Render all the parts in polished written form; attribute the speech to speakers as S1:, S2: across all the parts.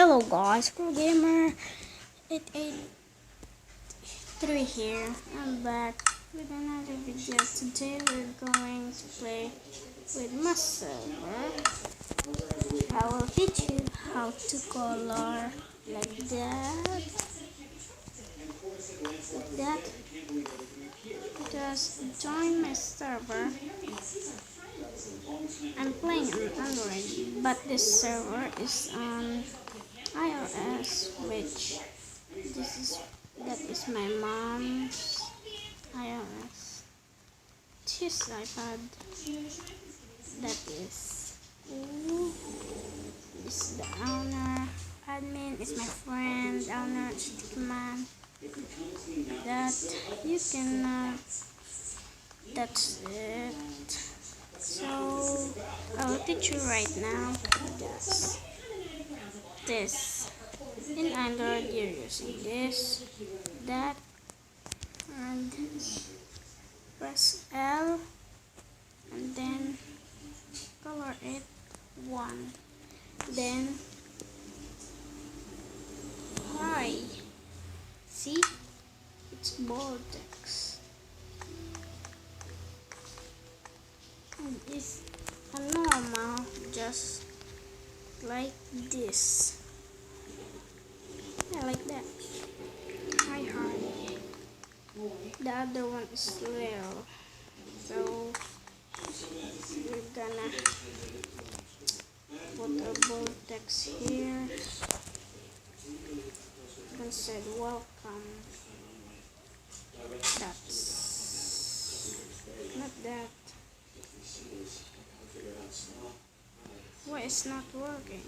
S1: Hello guys, Pro Gamer 883 here. I'm back with another video. Today we're going to play with my server. I will teach you how to color like that. Just join my server. I'm playing on Android, but this server is on iOS, which that is my mom's iOS. She's iPad. That is this is the owner. Admin is my friend. Owner Stickman. That you can. That's it. So I'll teach you right now. This in Android you're using this, that, and press L and then color it 1, then hi, see, it's bold text, and it's a normal, just like this. Yeah, like that. Hi. The other one is little. So we're gonna put a bold text here. And said welcome. That's not that. Why it's not working?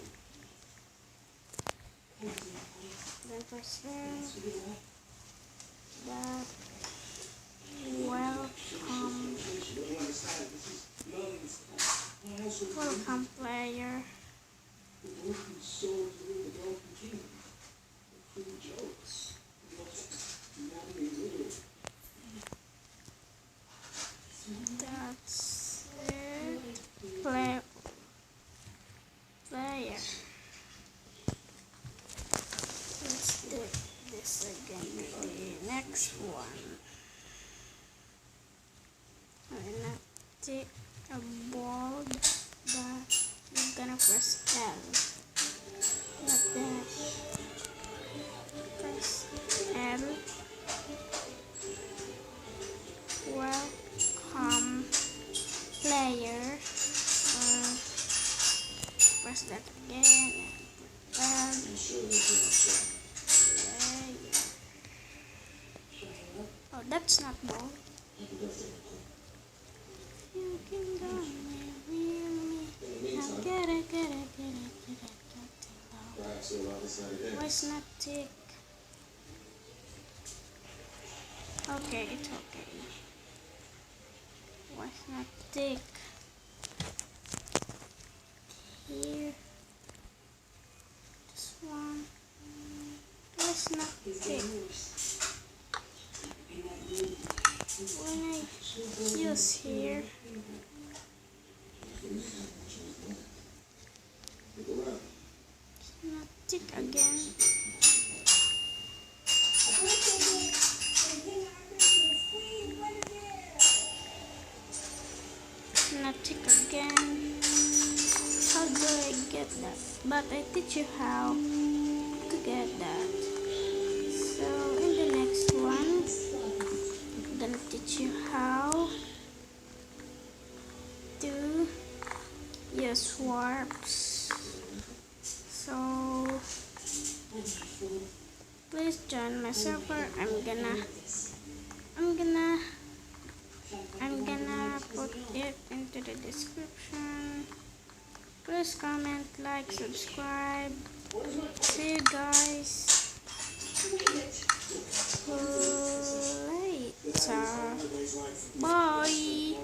S1: Then press that welcome player. That's it. Player. Let's do this again. The next one. I'm gonna take a bold, but I'm gonna press L. Like that. Press L. Welcome player. Press that again. Oh, that's not bold. You can go now get it. Why it's not tick? Okay, it's okay. Why it's not tick? Here. This one. Why it's not tick? When I use here, not tick again. Not tick again. How do I get that? But I teach you how to get that. So in the next one, I'm gonna teach you how to use warps. So please join my server. I'm gonna put it into the description. Please comment, like, subscribe. See you guys later. Bye.